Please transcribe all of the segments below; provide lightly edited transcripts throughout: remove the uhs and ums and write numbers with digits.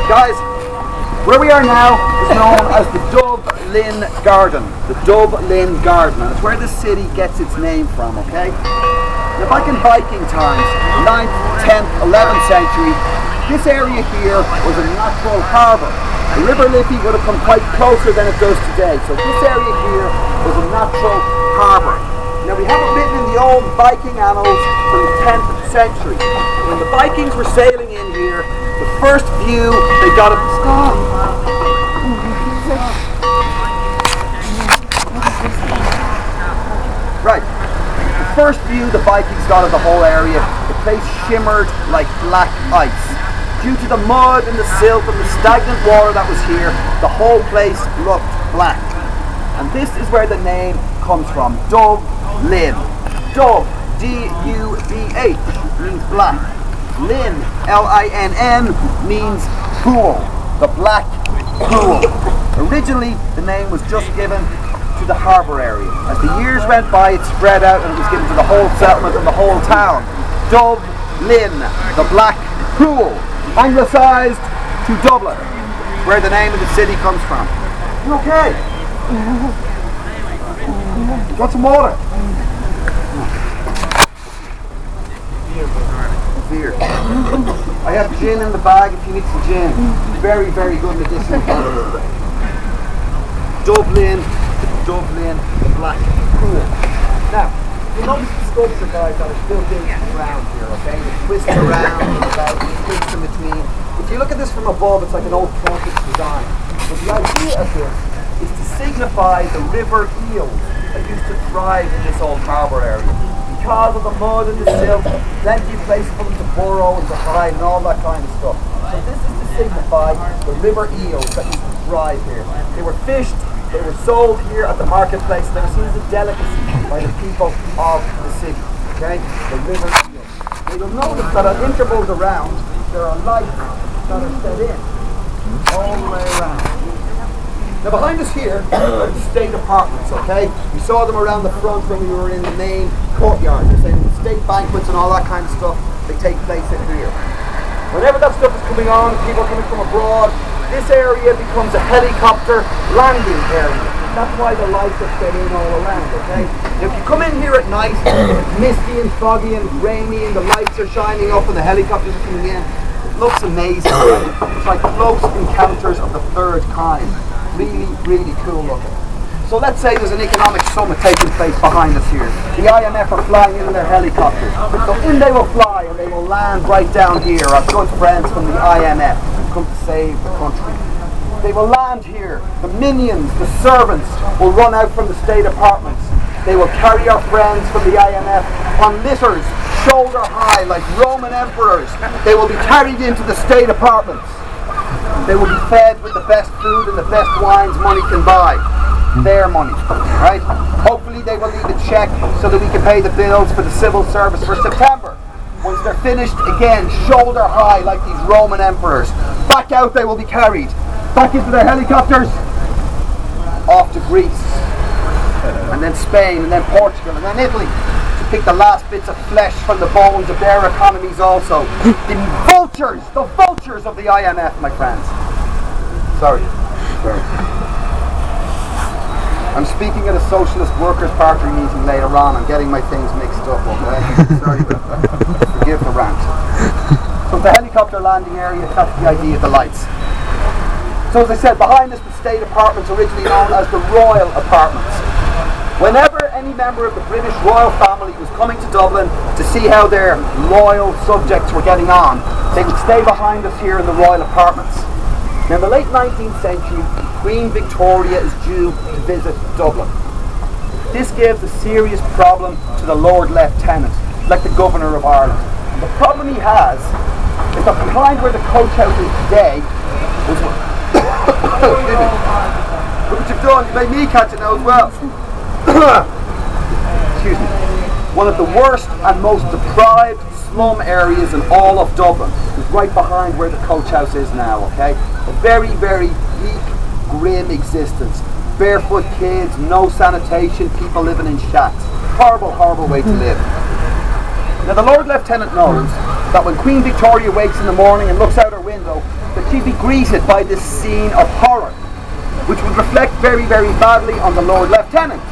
Guys, where we are now is known as the Dublin Garden. The Dublin Garden, and it's where the city gets its name from, okay? Now back in Viking times, 9th, 10th, 11th century, this area here was a natural harbour. The River Liffey would have come quite closer than it does today. So this area here was a natural harbour. Now we have it written in the old Viking annals from the 10th century. When the Vikings were sailing in here, the first view they got of the first view the Vikings got of the whole area, the place shimmered like black ice. Due to the mud and the silt and the stagnant water that was here, the whole place looked black. And this is where the name comes from, Dublin. Dubh, D-U-B-H, means black. Linn, L-I-N-N, means pool, the black pool. Originally, the name was just given to the harbour area. As the years went by, it spread out and it was given to the whole settlement and the whole town. Dublin, the black pool. Anglicised to Dublin, where the name of the city comes from. You okay? Got some water? Beer. I have gin in the bag if you need some gin. Very, very good medicinal. Dublin, the black pool. Now, you notice the sculpture, guys, that are still built around here, okay? They twist around, about, twist in between. If you look at this from above, it's like an old Celtic design. But the idea of this is to signify the river eels that used to thrive in this old harbour area. Because of the mud and the silt, plenty of places for them to burrow and to hide and all that kind of stuff. So this is to signify the river eels that used to thrive here. They were fished. They were sold here at the marketplace. They were seen as a delicacy by the people of the city. Okay? The river eels. Now you'll notice that at intervals around, there are lights that are set in all the way around. Now behind us here are the state apartments, okay? We saw them around the front when we were in the main courtyard. They're saying the state banquets and all that kind of stuff, they take place in here. Whenever that stuff is coming on, people coming from abroad, this area becomes a helicopter landing area. That's why the lights are set in all around, okay? Now if you come in here at night, it's misty and foggy and rainy and the lights are shining up and the helicopters are coming in, it looks amazing, right? It's like close encounters of the third kind. Really, really cool looking. So let's say there's an economic summit taking place behind us here. The IMF are flying in their helicopters. So in they will fly and they will land right down here, our good friends from the IMF who come to save the country. They will land here. The minions, the servants will run out from the state apartments. They will carry our friends from the IMF on litters, shoulder high like Roman emperors. They will be carried into the state apartments. They will be fed with the best food and the best wines money can buy. Their money, right? Hopefully they will leave a check so that we can pay the bills for the civil service for September. Once they're finished, again, shoulder high like these Roman emperors. Back out they will be carried. Back into their helicopters. Off to Greece. And then Spain, and then Portugal, and then Italy. To pick the last bits of flesh from the bones of their economies also. The vultures of the IMF, my friends. Sorry. I'm speaking at a Socialist Workers' Party meeting later on. I'm getting my things mixed up, okay? Sorry about that. Forgive the rant. So the helicopter landing area, that's the idea of the lights. So as I said, behind us the state apartments, originally known as the Royal Apartments. Whenever any member of the British royal family was coming to Dublin to see how their loyal subjects were getting on, they would stay behind us here in the Royal Apartments. Now in the late 19th century, Queen Victoria is due to visit Dublin. This gives a serious problem to the Lord Lieutenant, like the Governor of Ireland. And the problem he has is that behind where the coach house is today was look what you've done, you made me catch it now as well. Excuse me. One of the worst and most deprived slum areas in all of Dublin is right behind where the coach house is now, okay? A very, very bleak, grim existence. Barefoot kids, no sanitation, people living in shacks. Horrible, horrible way to live. Now the Lord Lieutenant knows that when Queen Victoria wakes in the morning and looks out her window, that she'd be greeted by this scene of horror, which would reflect very, very badly on the Lord Lieutenant,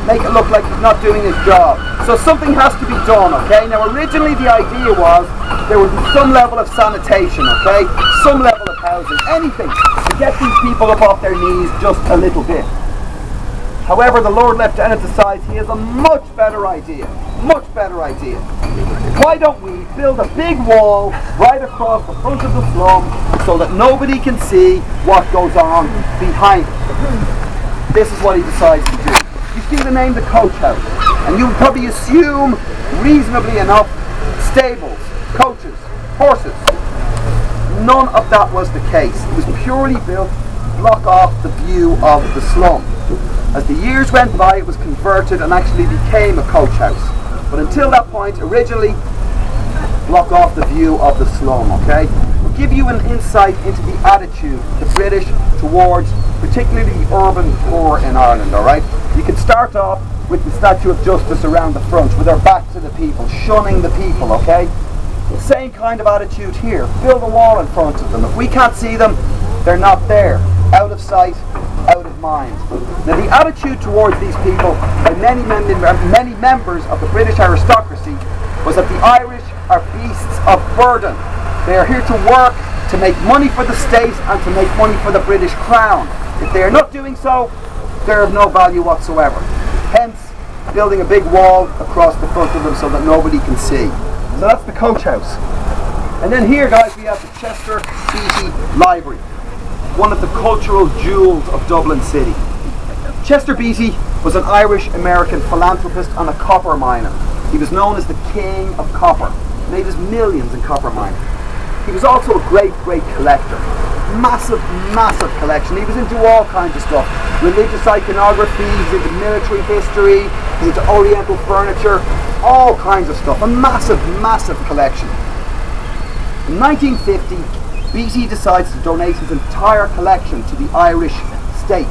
make it look like he's not doing his job. So something has to be done, okay? Now originally the idea was there would be some level of sanitation, okay? Some level of housing, anything to get these people up off their knees just a little bit. However, the Lord Lieutenant decides he has a much better idea. Much better idea. Why don't we build a big wall right across the front of the slum so that nobody can see what goes on behind it? This is what he decides to do. You see the name, the coach house, and you would probably assume, reasonably enough, stables, coaches, horses. None of that was the case. It was purely built to block off the view of the slum. As the years went by, it was converted and actually became a coach house. But until that point, originally, block off the view of the slum, okay? We'll give you an insight into the attitude of the British towards particularly the urban poor in Ireland, alright? You can start off with the Statue of Justice around the front with their back to the people, shunning the people, okay? The same kind of attitude here. Build a wall in front of them. If we can't see them, they're not there. Out of sight, out of mind. Now the attitude towards these people by many members of the British aristocracy was that the Irish are beasts of burden. They are here to work, to make money for the state and to make money for the British Crown. If they are not doing so, they're of no value whatsoever. Hence, building a big wall across the front of them so that nobody can see. So that's the coach house. And then here, guys, we have the Chester Beatty Library, one of the cultural jewels of Dublin City. Chester Beatty was an Irish-American philanthropist and a copper miner. He was known as the King of Copper, made his millions in copper mining. He was also a great, great collector. Massive, massive collection. He was into all kinds of stuff. Religious iconography, he's into military history, he's into oriental furniture, all kinds of stuff. A massive, massive collection. In 1950, Beatty decides to donate his entire collection to the Irish state.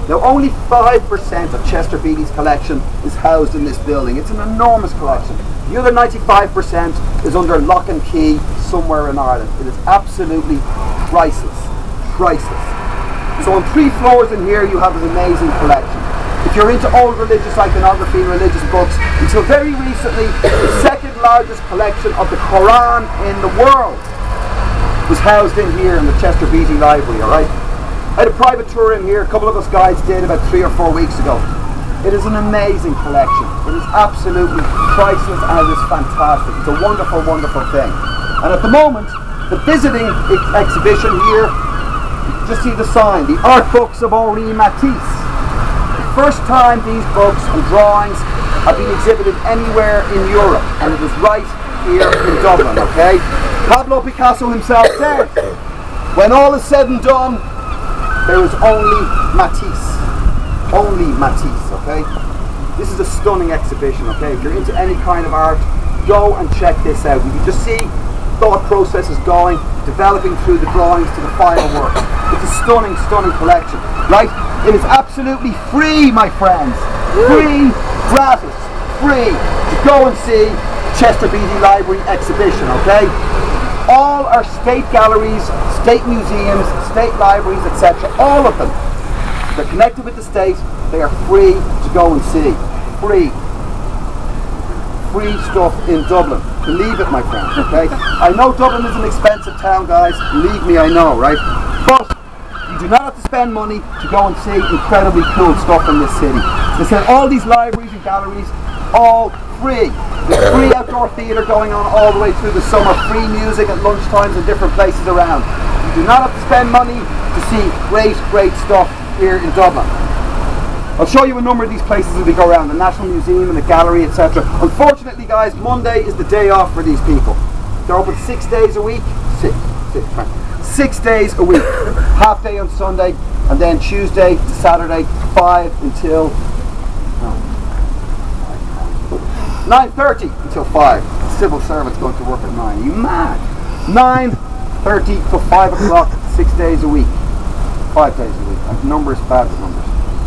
Now only 5% of Chester Beatty's collection is housed in this building. It's an enormous collection. The other 95% is under lock and key somewhere in Ireland. It is absolutely priceless. Priceless. So on 3 floors in here you have an amazing collection. If you're into old religious iconography and religious books, until very recently the second largest collection of the Quran in the world was housed in here in the Chester Beatty Library, alright? I had a private tour in here, a couple of us guys did about 3 or 4 weeks ago. It is an amazing collection. It is absolutely priceless and it is fantastic. It's a wonderful, wonderful thing. And at the moment, the visiting exhibition here, you just see the sign, the Art Books of Henri Matisse. The first time these books and drawings have been exhibited anywhere in Europe, and it is right here in Dublin, okay? Pablo Picasso himself said, when all is said and done, there is only Matisse. Only Matisse, okay? This is a stunning exhibition, okay? If you're into any kind of art, go and check this out. You can just see thought processes going, developing through the drawings to the final work. It's a stunning, stunning collection, right? It is absolutely free, my friends. Free, gratis, free to go and see Chester Beatty Library exhibition, okay? All our state galleries, state museums, state libraries, etc., all of them, they're connected with the state, they are free to go and see. Free. Free stuff in Dublin. Believe it, my friends, okay? I know Dublin is an expensive town, guys. Believe me, I know, right? But you do not have to spend money to go and see incredibly cool stuff in this city. They said all these libraries and galleries, all free. There's free outdoor theatre going on all the way through the summer, free music at lunchtimes in different places around. You do not have to spend money to see great, great stuff here in Dublin. I'll show you a number of these places as we go around, the National Museum and the gallery, etc. Unfortunately, guys, Monday is the day off for these people. They're open 6 days a week. 6 days a week. Half day on Sunday, and then Tuesday to Saturday, 5 until 9:30 until 5. Civil servants going to work at 9. Are you mad? 9:30 till 5 o'clock, 6 days a week. 5 days a week. Numbers bad with numbers.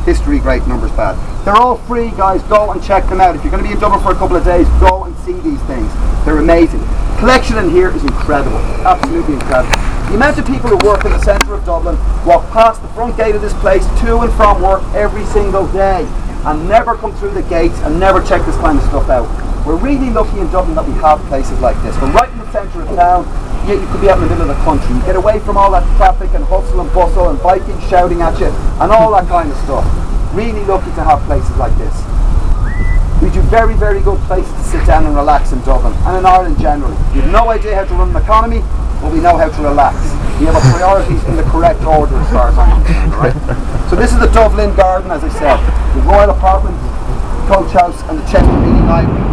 History great, numbers bad. They're all free, guys. Go and check them out. If you're going to be in Dublin for a couple of days, go and see these things. They're amazing. Collection in here is incredible. Absolutely incredible. The amount of people who work in the centre of Dublin walk past the front gate of this place to and from work every single day and never come through the gates and never check this kind of stuff out. We're really lucky in Dublin that we have places like this. We're right in the centre of town, yet you could be out in the middle of the country. You get away from all that traffic and hustle and bustle and Vikings shouting at you and all that kind of stuff. Really lucky to have places like this. We do very, very good places to sit down and relax in Dublin and in Ireland generally. We have no idea how to run an economy, but we know how to relax. We have our priorities in the correct order as far as I'm concerned, alright? So this is the Dublin Garden, as I said. The Royal Apartments, Coach House and the Check really nice.